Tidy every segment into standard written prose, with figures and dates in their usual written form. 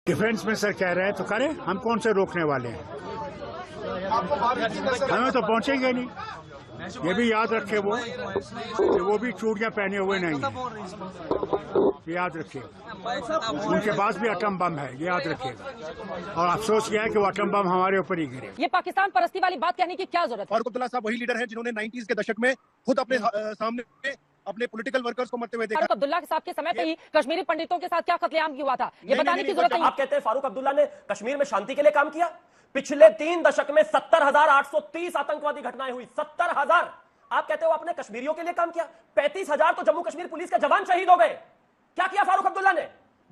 Defence में sir कह रहे हैं तो करें, हम कौन से रोकने वाले हैं। हमें तो पहुंचेंगे नहीं। ये भी याद रखे वो कि वो भी चूड़ियां पहने हुए नहीं है, याद रखिए। उनके पास भी एटम बम है, ये याद रखिएगा। और अफसोस यह है कि वो एटम बम हमारे ऊपर ही गिरे। ये पाकिस्तान परस्ती वाली बात कहने की क्या जरूरत है? फारूक अब्दुल्ला साहब वही लीडर हैं जिन्होंने 90s के दशक में खुद अपने सामने अपने पॉलिटिकल वर्कर्स को मरते हुए देखा। फारूक अब्दुल्ला साहब के समय पे ही कश्मीरी पंडितों के साथ क्या कत्लेआम हुआ था, ये बताने की जरूरत नहीं। आप कहते हैं फारूक अब्दुल्ला ने कश्मीर में शांति के लिए काम किया। पिछले 3 दशक में 70,830 आतंकवादी घटनाएं हुई। 70,000। आप कहते हो आपने कश्मीरियों के लिए काम किया। 35,000 तो जम्मू कश्मीर पुलिस के जवान शहीद हो गए। क्या किया फारूक अब्दुल्ला ने?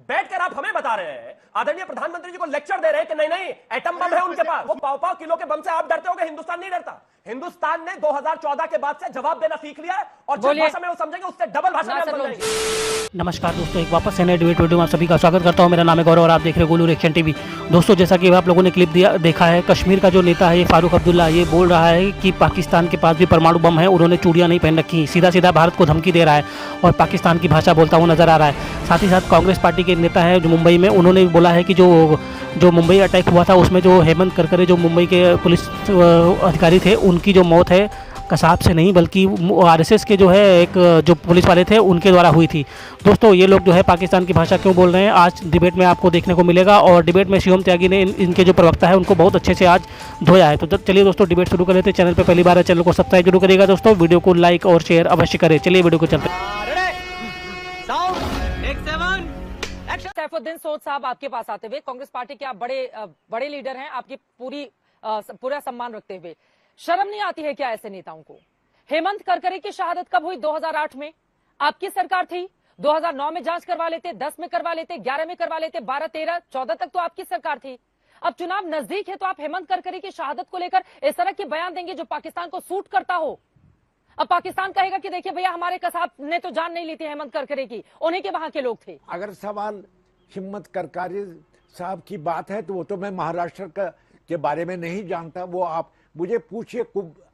बैठकर आप हमें बता रहे हैं, आदरणीय प्रधानमंत्री जी को लेक्चर दे रहे हैं कि नहीं नहीं एटम बम है उनके पास। वो पाव किलो के बम से आप डरते होगे, हिंदुस्तान नहीं डरता। हिंदुस्तान ने 2014 के बाद से जवाब देना सीख लिया है और जिस भाषा में वो समझेंगे उससे डबल भाषा में समझेंगे। नमस्कार दोस्तों, एक वापस से नए डिबेट वीडियो में आप सभी का स्वागत करता हूं। मेरा नाम है गौरव और आप देख रहे हैं गोलू रिएक्शन टीवी। दोस्तों, जैसा कि आप लोगों ने क्लिप देखा है, कश्मीर का जो नेता है फारूक अब्दुल्ला, ये बोल रहा है कि पाकिस्तान के पास भी परमाणु बम है, उन्होंने चूड़ियां नहीं पहन रखी। सीधा सीधा भारत को धमकी दे रहा है और पाकिस्तान की भाषा बोलता हुआ नजर आ रहा है। साथ ही साथ कांग्रेस पार्टी के नेता है जो मुंबई में, उन्होंने बोला है कि जो मुंबई अटैक हुआ था उसमें जो हेमंत करकरे जो मुंबई के पुलिस अधिकारी थे, उनकी जो मौत है कसाब से नहीं बल्कि आरएसएस के जो है एक जो पुलिस वाले थे उनके द्वारा हुई थी। दोस्तों, ये लोग जो है पाकिस्तान की भाषा क्यों बोल रहे हैं, आज डिबेट में आपको देखने को मिलेगा। और डिबेट में शिवम त्यागी ने इनके जो प्रवक्ता है उनको बहुत अच्छे से आज धोया है। तो चलिए दोस्तों, डिबेट शुरू कर लेते हैं। चैनल पर पहली बार है, चैनल को सब्सक्राइब जरूर करिएगा दोस्तों। वीडियो को लाइक और शेयर अवश्य करें। चलिए वीडियो को चलते हैं। सैफुद्दीन सोद साहब, आपके पास आते हुए, कांग्रेस पार्टी के आप बड़े लीडर हैं, आपकी पूरा सम्मान रखते हुए, शर्म नहीं आती है क्या ऐसे नेताओं को? हेमंत करकरे की शहादत कब हुई? 2008 में आपकी सरकार थी। 2009 में जांच करवा लेते, 10 में करवा लेते, 11 में करवा लेते, 12, 13, 14 तक तो आपकी सरकार थी। अब चुनाव नजदीक है तो आप हेमंत करकरे की शहादत को लेकर इस तरह के बयान देंगे जो पाकिस्तान को सूट करता हो। अब पाकिस्तान कहेगा कि देखिए भैया, हमारे कसाब ने तो जान नहीं ली थी हेमंत करकरे की, उन्हीं के वहां के लोग थे। अगर सवाल हिम्मत करकरे साहब की बात है तो वो तो मैं महाराष्ट्र के बारे में नहीं जानता। वो आप मुझे पूछिए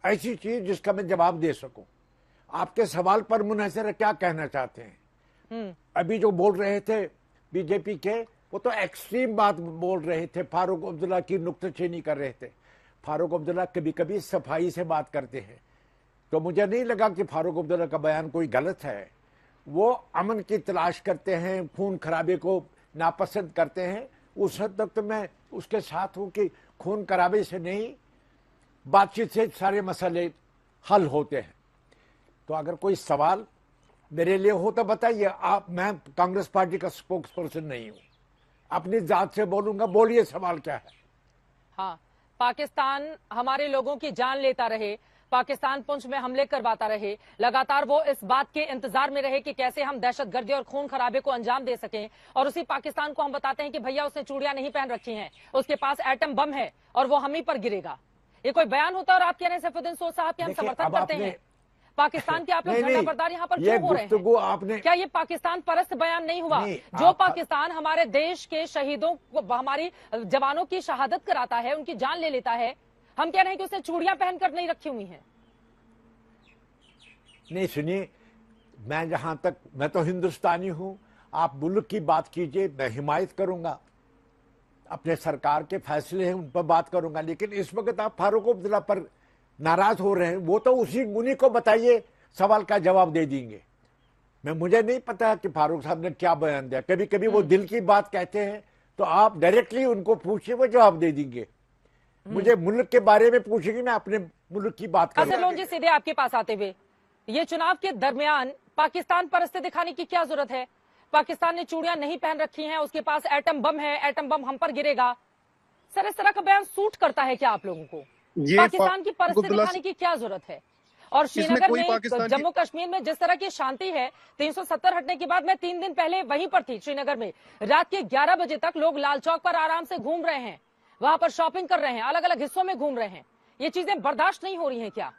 ऐसी चीज जिसका मैं जवाब दे सकूं। आपके सवाल पर मुनहसर क्या कहना चाहते हैं? अभी जो बोल रहे थे बीजेपी के, वो तो एक्सट्रीम बात बोल रहे थे। फारूक अब्दुल्ला की नुक्ताचीनी कर रहे थे। फारूक अब्दुल्ला कभी कभी सफाई से बात करते हैं, तो मुझे नहीं लगा कि फारूक अब्दुल्ला का बयान कोई गलत है। वो अमन की तलाश करते हैं, खून खराबे को नापसंद करते हैं। उस हद तक तो मैं उसके साथ हूं कि खून खराबे से नहीं, बातचीत से सारे मसले हल होते हैं। तो अगर कोई सवाल मेरे लिए हो तो बताइए। मैं कांग्रेस पार्टी का स्पोक्स पर्सन नहीं हूं, अपनी जात से बोलूंगा। बोलिए, सवाल क्या है? हाँ, पाकिस्तान हमारे लोगों की जान लेता रहे, पाकिस्तान पुंछ में हमले करवाता रहे, लगातार वो इस बात के इंतजार में रहे कि कैसे हम दहशतगर्दी और खून खराबे को अंजाम दे सकें। और उसी पाकिस्तान को हम बताते हैं कि भैया उसने चूड़ियां नहीं पहन रखी हैं, उसके पास एटम बम है और वो हम ही पर गिरेगा। ये कोई बयान होता है? और आप कह रहे हैं सैफुद्दीन सोद साहब के हम समर्थन करते हैं पाकिस्तान के, आप लोग झंडा बरदार यहाँ पर क्यों हो रहे हैं? क्या ये पाकिस्तान परस्त बयान नहीं हुआ? जो पाकिस्तान हमारे देश के शहीदों को, हमारी जवानों की शहादत कराता है, उनकी जान ले लेता है, हम कह रहे हैं कि उसने चूड़ियां पहनकर नहीं रखी हुई हैं। नहीं, सुनिए, मैं तो हिंदुस्तानी हूं। आप मुल्क की बात कीजिए, मैं हिमायत करूंगा। अपने सरकार के फैसले हैं उन पर बात करूंगा। लेकिन इस वक्त आप फारूक अब्दुल्ला पर नाराज हो रहे हैं, वो तो उन्हीं को बताइए, सवाल का जवाब दे देंगे। मुझे नहीं पता कि फारूक साहब ने क्या बयान दिया। कभी कभी वो दिल की बात कहते हैं, तो आप डायरेक्टली उनको पूछिए, वो जवाब दे देंगे। मुझे मुल्क के बारे में पूछेंगे, मैं अपने मुल्क की बात करूंगा। जी, सीधे आपके पास आते हुए, ये चुनाव के दरमियान पाकिस्तान परस्ती दिखाने की क्या जरूरत है? पाकिस्तान ने चूड़ियां नहीं पहन रखी हैं, उसके पास एटम बम है, एटम बम हम पर गिरेगा। सर, इस तरह का बयान सूट करता है क्या आप लोगों को? पाकिस्तान की परस्ती दिखाने की क्या जरूरत है? और श्रीनगर में, जम्मू कश्मीर में जिस तरह की शांति है, 370 हटने के बाद मैं 3 दिन पहले वहीं पर थी श्रीनगर में, रात के 11 बजे तक लोग लाल चौक पर आराम से घूम रहे हैं, वहां पर शॉपिंग कर रहे हैं, अलग अलग हिस्सों में घूम रहे हैं। ये चीजें बर्दाश्त नहीं हो रही हैं क्या?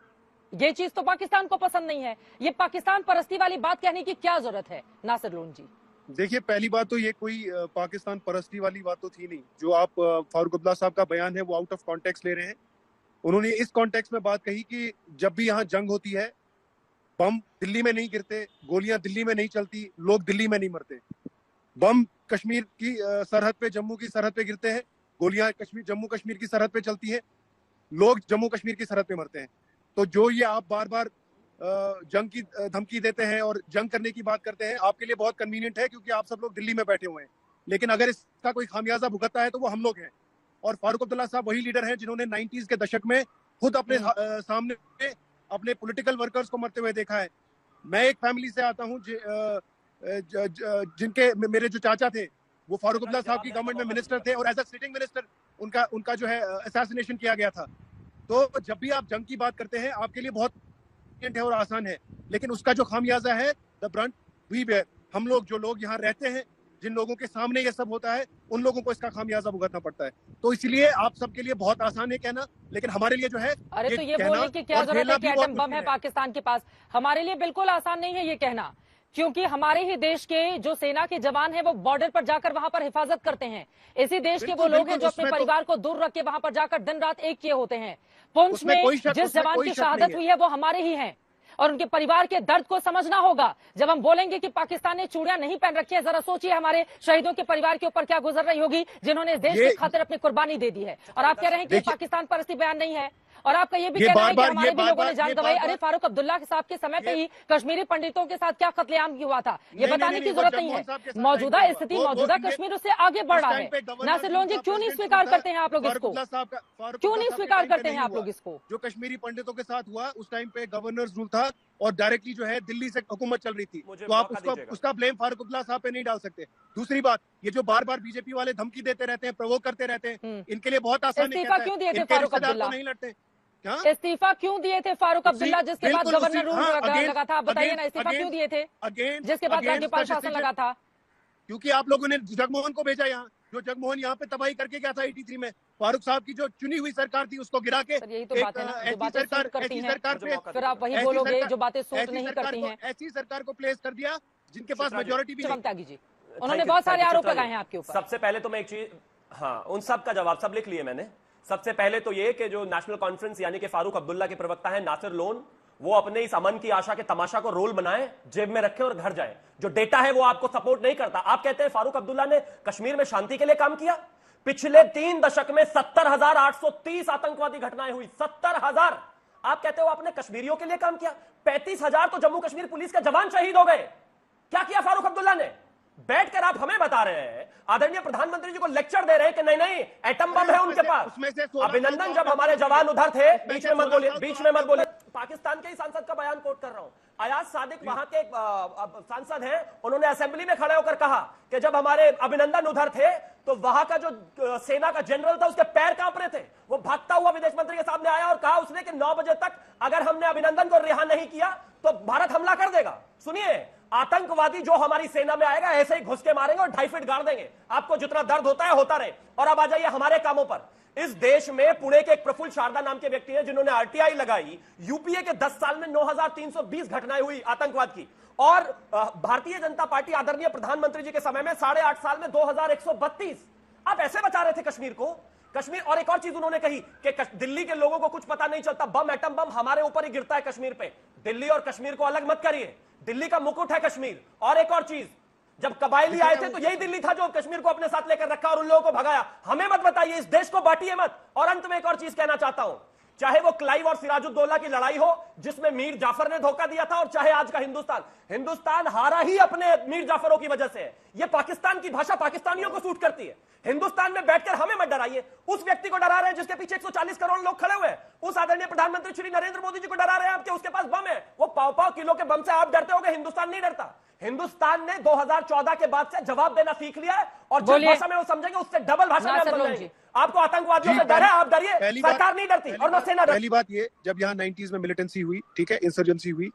ये चीज तो पाकिस्तान को पसंद नहीं है। ये पाकिस्तान परस्ती वाली बात कहने की क्या जरूरत है नासिर लोन जी? देखिए, पहली बात तो ये कोई पाकिस्तान परस्ती वाली बात तो थी नहीं। जो आप फारूक अब्दुल्ला साहब का बयान है वो आउट ऑफ कॉन्टेक्स्ट ले रहे हैं। उन्होंने इस कॉन्टेक्स्ट में बात कही कि जब भी यहाँ जंग होती है, बम दिल्ली में नहीं गिरते, गोलियां दिल्ली में नहीं चलती, लोग दिल्ली में नहीं मरते। बम कश्मीर की सरहद पे, जम्मू की सरहद पे गिरते हैं, गोलियां जम्मू कश्मीर की सरहद पे चलती हैं, लोग जम्मू कश्मीर की सरहद पे मरते हैं। तो जो ये आप बार बार जंग की धमकी देते हैं और जंग करने की बात करते हैं, आपके लिए बहुत कन्वीनियंट है क्योंकि आप सब लोग दिल्ली में बैठे हुए हैं, लेकिन अगर इसका कोई खामियाजा भुगतता है तो वो हम लोग हैं। और फारूक अब्दुल्ला साहब वही लीडर हैं जिन्होंने 90s के दशक में खुद अपने सामने अपने पॉलिटिकल वर्कर्स को मरते हुए देखा है। मैं एक फैमिली से आता हूं जिनके मेरे जो चाचा थे वो फारूक अब्दुल्ला साहब की गवर्नमेंट में मिनिस्टर थे और एज अ सिटिंग मिनिस्टर उनका जो है असैसिनेशन किया गया था। तो जब भी आप जंग की बात करते हैं आपके लिए बहुत है और आसान है, लेकिन उसका जो खामियाजा है द ब्रंट वी बेयर, हम लोग जो लोग यहाँ रहते हैं, जिन लोगों के सामने ये सब होता है, उन लोगों को इसका खामियाजा भुगतना पड़ता है। तो इसलिए आप सबके लिए बहुत आसान है कहना, लेकिन हमारे लिए जो है अरे तो ये बोलने की क्या जरूरत है कि एटम बम है पाकिस्तान के पास। हमारे लिए बिल्कुल आसान नहीं है ये कहना, क्योंकि हमारे ही देश के जो सेना के जवान हैं वो बॉर्डर पर जाकर वहां पर हिफाजत करते हैं। इसी देश के वो लोग हैं जो अपने परिवार को दूर रख के वहां पर जाकर दिन रात एक किए होते हैं। पुंछ में जिस जवान की शहादत हुई है वो हमारे ही हैं और उनके परिवार के दर्द को समझना होगा। जब हम बोलेंगे कि पाकिस्तान ने चूड़ियां नहीं पहन रखी है, जरा सोचिए हमारे शहीदों के परिवार के ऊपर क्या गुजर रही होगी जिन्होंने इस देश की खातिर अपनी कुर्बानी दे दी है। और आप कह रहे हैं कि पाकिस्तान परस्ती बयान नहीं है, और आपका ये भी कहना है कि हमारे भी लोगों ने जान गंवाई। अरे फारूक अब्दुल्ला साहब के समय पे ही कश्मीरी पंडितों के साथ क्या कत्लेआम हुआ था ये बताने की जरूरत नहीं है। मौजूदा स्थिति, मौजूदा कश्मीर उससे आगे बढ़ रहा है। नासिर लोन जी, क्यों नहीं स्वीकार करते हैं आप लोग इसको? क्यों नहीं स्वीकार करते हैं आप लोग इसको? जो कश्मीरी पंडितों के साथ हुआ उस टाइम पे गवर्नर्स रूल था और डायरेक्टली जो है दिल्ली से हुकूमत चल रही थी, तो आप उसका ब्लेम फारूक अब्दुल्ला साहब पे नहीं डाल सकते। दूसरी बात, ये जो बार बार बीजेपी वाले धमकी देते रहते हैं, प्रोवोक करते रहते हैं, इनके लिए बहुत आसान है। इस्तीफा क्यों दिए थे फारूक अब्दुल्ला? नहीं लड़ते। इस्तीफा क्यों दिए थे फारूक अब्दुल्ला जिसके बाद गवर्नर रूल लगा था? बताइए ना, इस्तीफा क्यों दिए थे जिसके बाद राज्यपाल शासन लगा था? क्योंकि आप लोगों ने जगमोहन को भेजा यहाँ, जो जगमोहन यहाँ पे तबाही करके गया था 83 में। फारूक साहब की जो चुनी हुई सरकार थी उसको गिरा के, यही तो बात है ना, जो बातें सूट करती हैं फिर आप वही बोलोगे जो बातें सूट नहीं करती हैं। ऐसी सरकार को प्लेस कर दिया जिनके पास मेजोरिटी भी नहीं। त्यागी जी, उन्होंने बहुत सारे आरोप लगाए हैं आपके ऊपर। सबसे पहले तो मैं एक चीज, हाँ, उन सब का जवाब सब लिख लिए मैंने। सबसे पहले तो ये कि जो नेशनल कॉन्फ्रेंस यानी कि फारूक अब्दुल्ला के प्रवक्ता है नासिर लोन, वो अपने इस अमन की आशा के तमाशा को रोल बनाए, जेब में रखे और घर जाए। जो डेटा है वो आपको सपोर्ट नहीं करता। आप कहते हैं फारूक अब्दुल्ला ने कश्मीर में शांति के लिए काम किया। पिछले 3 दशक में 70,830 आतंकवादी घटनाएं हुई। 70,000। आप कहते हो आपने कश्मीरियों के लिए काम किया। 35,000 तो जम्मू कश्मीर पुलिस के जवान शहीद हो गए। क्या किया फारूक अब्दुल्ला ने? बैठकर आप हमें बता रहे हैं, आदरणीय प्रधानमंत्री जी को लेक्चर दे रहे हैं कि नहीं नहीं एटम बम है उनके पास। अभिनंदन, जब हमारे जवान उधर थे, बीच में मत बोलिए, बीच में मत बोलिए। पाकिस्तान के ही सांसद का बयान कोट कर रहा हूं। अयाज सादिक वहां के सांसद हैं, उन्होंने असेंबली में खड़े होकर कहा कि जब हमारे अभिनंदन उधर थे तो वहां का जो सेना का जनरल था उसके पैर कांप रहे थे। वो भागता हुआ विदेश मंत्री के सामने आया और कहा उसने कि 9 बजे तक अगर हमने अभिनंदन को रिहा नहीं किया तो भारत हमला कर देगा। सुनिए, आतंकवादी जो हमारी सेना में आएगा ऐसे ही घुस के मारेंगे और 2.5 फीट गाड़ देंगे। आपको जितना दर्द होता है होता रहे। और अब आ जाइए हमारे कामों पर। इस देश में पुणे के एक प्रफुल्ल शारदा नाम के व्यक्ति हैं जिन्होंने आरटीआई लगाई। यूपीए के 10 साल में 9,320 घटनाएं हुई आतंकवाद की, और भारतीय जनता पार्टी आदरणीय प्रधानमंत्री जी के समय में 8.5 साल में 2,132। आप ऐसे बचा रहे थे कश्मीर को। कश्मीर, और एक और चीज उन्होंने कही कि दिल्ली के लोगों को कुछ पता नहीं चलता, बम एटम बम हमारे ऊपर ही गिरता है कश्मीर पे। दिल्ली और कश्मीर को अलग मत करिए, दिल्ली का मुकुट है कश्मीर। और एक और चीज, जब कबायली आए थे तो यही दिल्ली था जो कश्मीर को अपने साथ लेकर रखा और उन लोगों को भगाया। हमें मत बताइए, इस देश को बांटिए मत। और अंत में एक और चीज कहना चाहता हूं, चाहे वो क्लाइव और सिराजुद्दौला की लड़ाई हो जिसमें मीर जाफर ने धोखा दिया था, और चाहे आज का हिंदुस्तान हारा ही अपने मीर जाफरों की वजह से है। ये पाकिस्तान की भाषा पाकिस्तानियों को सूट करती है। हिंदुस्तान में बैठकर हमें मत डराइए। उस व्यक्ति को डरा रहे हैं जिसके पीछे 140 करोड़ लोग खड़े हुए हैं। उस आदरणीय प्रधानमंत्री श्री नरेंद्र मोदी जी को डरा रहे हैं आपके, उसके पास बम है। वो पाव किलो के बम से आप डरते होगे, हिंदुस्तान नहीं डरता। हिंदुस्तान ने 2014 के बाद से जवाब देना सीख लिया है, और जिस भाषा में वो समझेंगे उससे डबल भाषा में हम समझेंगे। आपको आतंकवादियों से डर है, आप डरिए, सरकार नहीं डरती और न सेना डरती। पहली बात ये, जब यहाँ 90s में मिलिटेंसी हुई, ठीक है, इंसर्जेंसी हुई,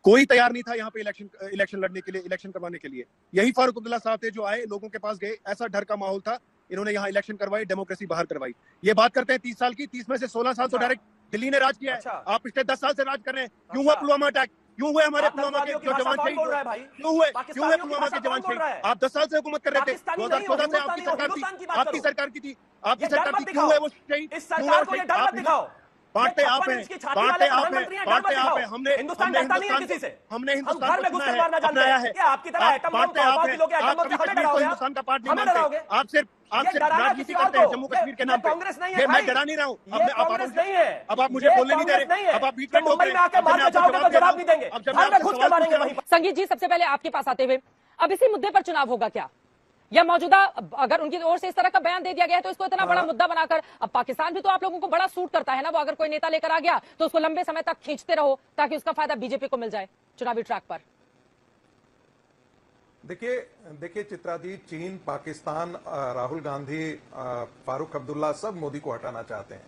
कोई तैयार नहीं था यहाँ पे इलेक्शन लड़ने के लिए, इलेक्शन करवाने के लिए। यही फारूक अब्दुल्ला साहब थे जो आए, लोगों के पास गए, ऐसा डर का माहौल था, इन्होंने यहाँ इलेक्शन करवाई, डेमोक्रेसी बाहर करवाई। ये बात करते हैं 30 साल की, 30 में से 16 साल तो डायरेक्ट दिल्ली ने राज किया है। आप पिछले 10 साल से राज कर रहे हैं। क्यों हुआ पुलवामा अटैक? क्यों हुए हमारे पुलवामा के जो जवान शहीद? क्यों हुए पुलवामा के जवान शहीद? आप 10 साल से हुकूमत कर रहे थे। 2014 से आपकी सरकार थी, आपकी सरकार की थी, आपकी सरकार की। क्यों हुए वो शहीद? इस सरकार को ये डर मत दिखाओ। बांटते आप हैं, बांटते आप हैं, बांटते आप हैं। हमने हिंदुस्तान डरता नहीं है किसी से। हमने हम हिंदुस्तान घर में घुस के मारना जानते अपनाया हैं। है। क्या आपकी तरह एटम बम बांटते आप हैं, किलो के एटम आप बम कभी से हमें कश्मीर को डराओगे? हिंदुस्तान का पार्ट नहीं हमें मानते। डराओगे? आप सिर्फ राजनीति करते हैं जम्मू कश्मीर के नाम पे। कांग्रेस नहीं है ये भाई। मैं डरा नहीं रहा हूँ। ये कांग्रेस नहीं है। अब आप मुझे बोलने नहीं दे रहे। अब आप बीच में मुंबई में आके मार के जाओगे तो जवाब नहीं देंगे। घर में घुस के मारेंगे वहीं पर। संगीत जी, सबसे पहले आपके पास आते हुए, अब इसी मुद्दे पर चुनाव होगा क्या, या मौजूदा अगर उनकी ओर से इस तरह का बयान दे दिया गया है तो इसको इतना बड़ा मुद्दा बनाकर, अब पाकिस्तान भी तो आप लोगों को बड़ा सूट करता है ना, वो अगर कोई नेता लेकर आ गया तो उसको लंबे समय तक खींचते रहो ताकि उसका फायदा बीजेपी को मिल जाए चुनावी ट्रैक पर। देखिए चित्रा जी, चीन, पाकिस्तान, राहुल गांधी, फारूक अब्दुल्ला सब मोदी को हटाना चाहते हैं।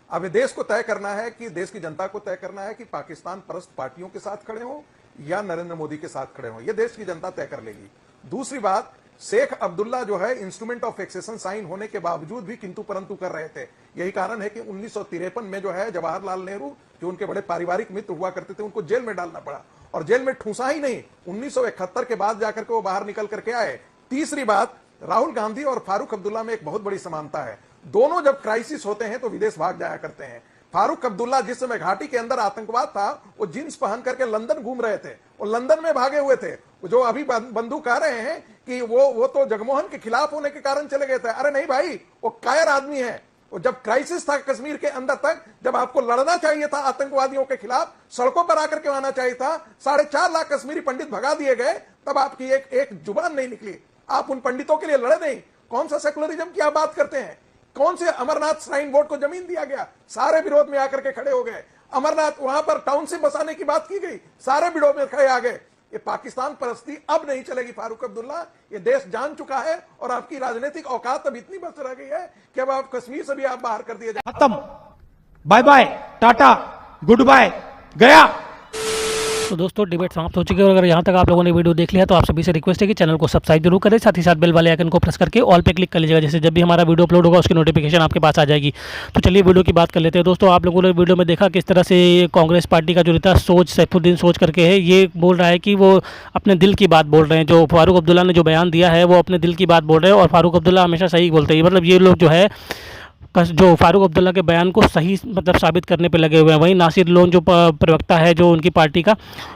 अब ये देश को तय करना है कि देश की जनता को तय करना है कि पाकिस्तान परस्त पार्टियों के साथ खड़े हो या नरेंद्र मोदी के साथ खड़े हो। ये देश की जनता तय कर लेगी। दूसरी बात, शेख अब्दुल्ला जो है इंस्ट्रूमेंट ऑफ एक्सेशन साइन होने के बावजूद भी किंतु परंतु कर रहे थे। यही कारण है कि 1953 में जो है जवाहरलाल नेहरू, जो उनके बड़े पारिवारिक मित्र हुआ करते थे, उनको जेल में डालना पड़ा। और जेल में ठूंसा ही नहीं, 1971 के बाद जाकर के वो बाहर निकल करके आए। तीसरी बात, राहुल गांधी और फारूक अब्दुल्ला में एक बहुत बड़ी समानता है। दोनों जब क्राइसिस होते हैं तो विदेश भाग जाया करते हैं। फारूक अब्दुल्ला जिस समय घाटी के अंदर आतंकवाद था, वो जींस पहन करके लंदन घूम रहे थे, वो लंदन में भागे हुए थे। जो अभी बंधु कह रहे हैं कि वो तो जगमोहन के खिलाफ होने के कारण चले गए थे। अरे नहीं भाई, वो कायर आदमी है। वो जब क्राइसिस था कश्मीर के अंदर तक, जब आपको लड़ना चाहिए था आतंकवादियों के खिलाफ, सड़कों पर आकर के आना चाहिए था, 4.5 लाख कश्मीरी पंडित भगा दिए गए, तब आपकी एक जुबान नहीं निकली। आप उन पंडितों के लिए लड़े नहीं। कौन सा सेकुलरिज्म की आप बात करते हैं? कौन से अमरनाथ श्राइन बोर्ड को जमीन दिया गया? सारे विरोध में आकर के खड़े हो गए। अमरनाथ वहां पर टाउनशिप बसाने की बात की गई, सारे विरोध में खड़े आ गए। ये पाकिस्तान परस्ती अब नहीं चलेगी फारूक अब्दुल्ला। ये देश जान चुका है और आपकी राजनीतिक औकात अब इतनी बच रह गई है कि अब आप कश्मीर से भी आप बाहर कर दिए जाए। खत्म, bye bye, tata, good bye, गया। तो दोस्तों डिबेट समाप्त हो चुकी है और अगर यहाँ तक आप लोगों ने वीडियो देख लिया तो आप सभी से रिक्वेस्ट है कि चैनल को सब्सक्राइब जरूर करें, साथ ही साथ बेल वाले आइकन को प्रेस करके ऑल पे क्लिक कर लीजिएगा, जैसे जब भी हमारा वीडियो अपलोड होगा उसकी नोटिफिकेशन आपके पास आ जाएगी। तो चलिए वीडियो की बात कर लेते हैं। दोस्तों आप लोगों ने वीडियो में देखा किस तरह से कांग्रेस पार्टी का जो नेता सैफुद्दीन सोच करके है, ये बोल रहा है कि वो अपने दिल की बात बोल रहे हैं। जो फारूक अब्दुल्ला ने जो बयान दिया है वो अपने दिल की बात बोल रहे हैं और फारूक अब्दुल्ला हमेशा सही बोलते हैं। मतलब ये लोग जो है जो फारूक अब्दुल्ला के बयान को सही मतलब साबित करने पे लगे हुए हैं। वहीं नासिर लोन जो प्रवक्ता है जो उनकी पार्टी का,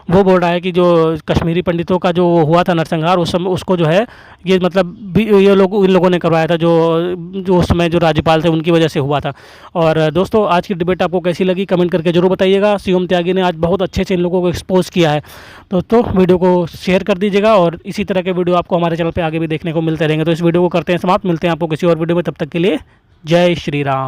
वो बोल रहा है कि जो कश्मीरी पंडितों का जो हुआ था नरसंहार, उस समय उसको जो है ये मतलब ये लोग इन लोगों ने करवाया था, जो उस समय जो राज्यपाल थे उनकी वजह से हुआ था। और दोस्तों आज की डिबेट आपको कैसी लगी कमेंट करके जरूर बताइएगा। शिवम त्यागी ने आज बहुत अच्छे से इन लोगों को एक्सपोज किया है। दोस्तों वीडियो को शेयर कर दीजिएगा और इसी तरह के वीडियो आपको हमारे चैनल पर आगे भी देखने को मिलते रहेंगे। तो इस वीडियो को करते हैं समाप्त, मिलते हैं आपको किसी और वीडियो में, तब तक के लिए जय श्री राम।